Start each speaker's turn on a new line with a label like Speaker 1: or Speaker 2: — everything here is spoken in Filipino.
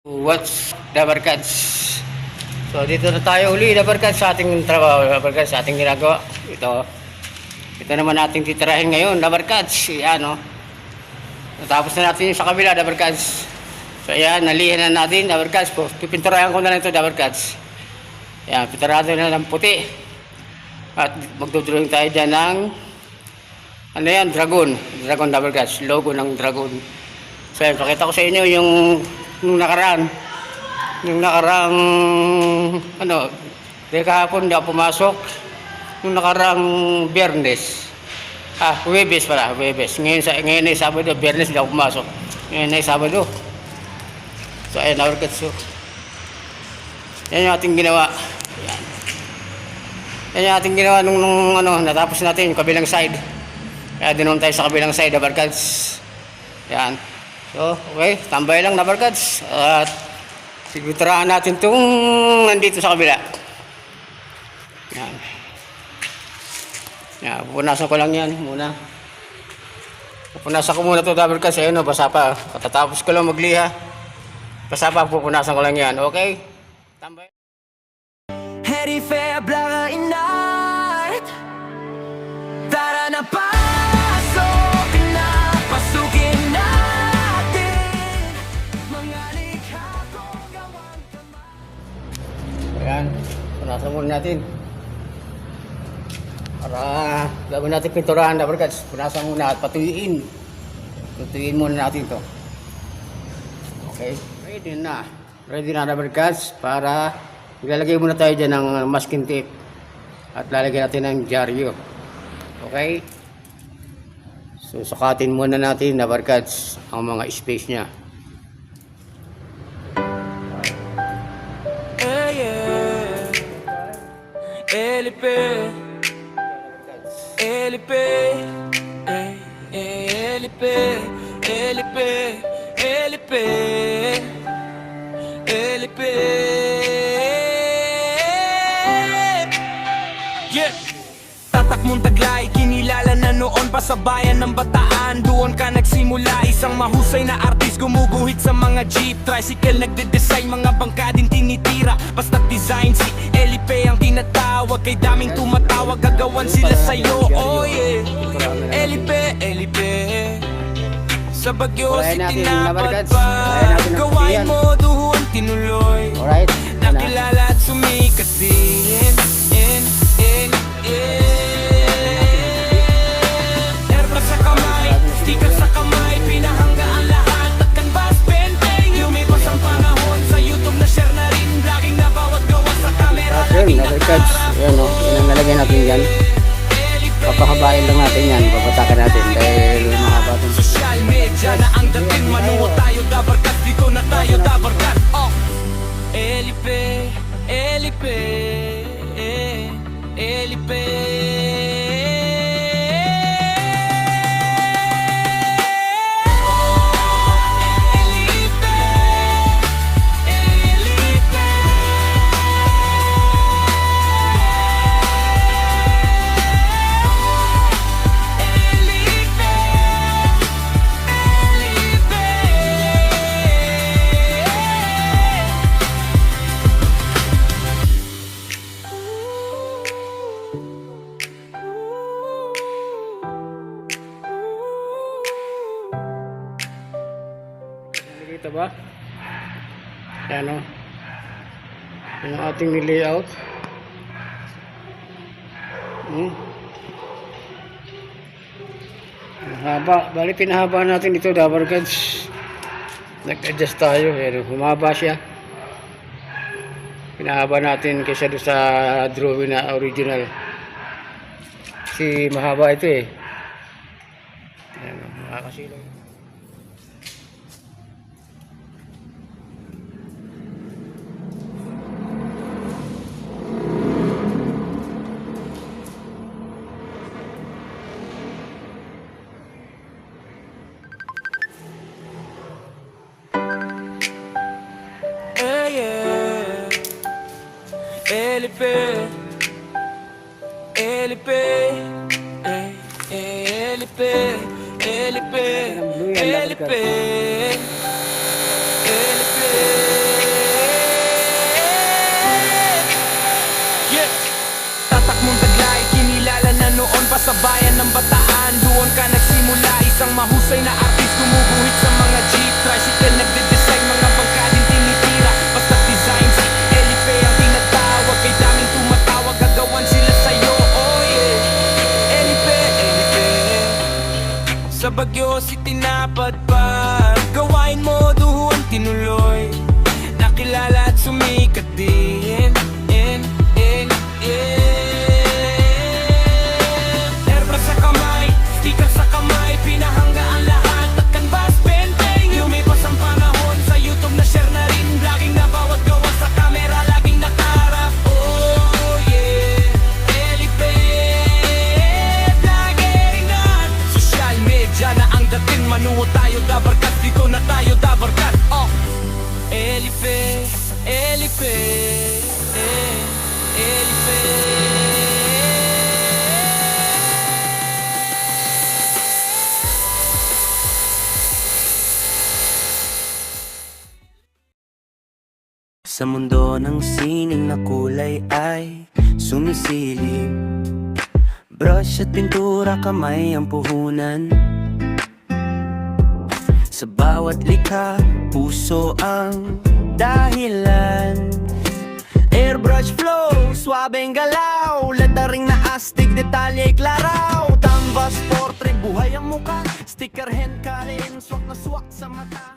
Speaker 1: What's the barkads? So dito na tayo uli the barkads sa ating trabaho, the barkads, sa ating ginagawa. Ito naman ating titirahin ngayon the barkads. Yan o. Natapos na natin sa kabila the barkads. So yan, nalihan na natin the barkads. Pipinturahan ko na lang ito the barkads. Yan, pinturahan na ng puti. At magdudrawing tayo dyan ng ano yan, dragon the barkads, logo ng dragon. So yan, pakita ko sa inyo yung nung nakaraan ano, kahapon hindi ako pumasok. Nung nakarang Biyernes, Huwebes pala, Huwebes. Ngayon ay Sabado, Biyernes hindi ako pumasok. Ngayon ay Sabado. So ayan, so yan yung ating ginawa. Yan yung ating ginawa nung ano, natapos natin yung kabilang side. Kaya dinon tayo sa kabilang side, barkads. Yan. So, okay, tambay lang na barkads. At siguraan natin itong nandito sa kabila. Yan. Yan, pupunasan ko lang yan muna. Pupunasan ko muna ito, barkads. Ayun, basa pa. Katatapos ko lang magliha. Basa pa, pupunasan ko lang yan. Okay? Tambay.
Speaker 2: Heri februari natt. Tara na pa.
Speaker 1: Ayan, punasan muna natin para gawin natin pinturahan na barkads. Punasan muna at patuyuin muna natin to. Okay, ready na barkads. Para ilalagay muna tayo dyan ng masking tape at lalagyan natin ng dyaryo. Okay, so sukatin muna natin na barkads ang mga space nya.
Speaker 2: LP, LP, LP, LP, LP, LP. Yeah. Tatak mong taglay, kinilala na noon pa sa bayan ng Bataan. Doon ka nagsimula, isang mahusay na artist, gumuguhit sa mga jeep, tricycle, nagde-design, mga bangka din tinitira. Basta't design, si LP ang tinatawag, kay daming tumatawag, gagawan sila sa'yo. Oh yeah, LP, LP. Sa Baguio City napat pa, gawain mo doon tinuloy. Nakilala at sumikat din.
Speaker 1: Ayan o, yan ang nalagay natin dyan. Papahabain lang natin yan, papatakan natin dahil mahaba itong
Speaker 2: social media na ang dating, manuo tayo dabarkat, dito na tayo dabarkat. Elipe, Elipe, Elipe.
Speaker 1: Ito ba? Yan o. Yung ating nilayout. Haba. Bali pinahaba natin ito dabarkads. Nag-adjust tayo. Humaba siya. Pinahaba natin kaysa doon sa drawing na original. Kasi mahaba ito eh. Yan o. Makakasilaw.
Speaker 2: LP, LP, LP, LP, LP, LP. mahusay na artist gumuguhit sa mga jeep Tricycle nagde-design, mga bangka din tinitira Basta design si Elipe ang tinatawag Kay daming tumatawag, gagawan sila sa'yo Oh yeah, Elipe, Elipe Sa Baguio City napadpad Gawain mo duhuan tinuloy Nakilala at sumikat din Airbrush sa kamay, sticker sa kamay Pinahangga ang lahat at canvas painting Lumipas ang panahon sa YouTube na share na rin Vlogging na bawat gawa sa camera Laging nakarap Oh yeah, Elipe Vlogging na Social media na ang dating Manuot tayo dabarkat Dito na tayo dabarkat Oh Elipe, Elipe Elipe
Speaker 3: Sa mundo ng sining na kulay ay sumisilip Brush at pintura kamay ang puhunan Sa bawat likha, puso ang dahilan Airbrush flow, swabeng galaw Lettering na astig, detalye klaraw Canvas portrait, buhay ang muka Sticker hand, kalin, swak na swak sa mata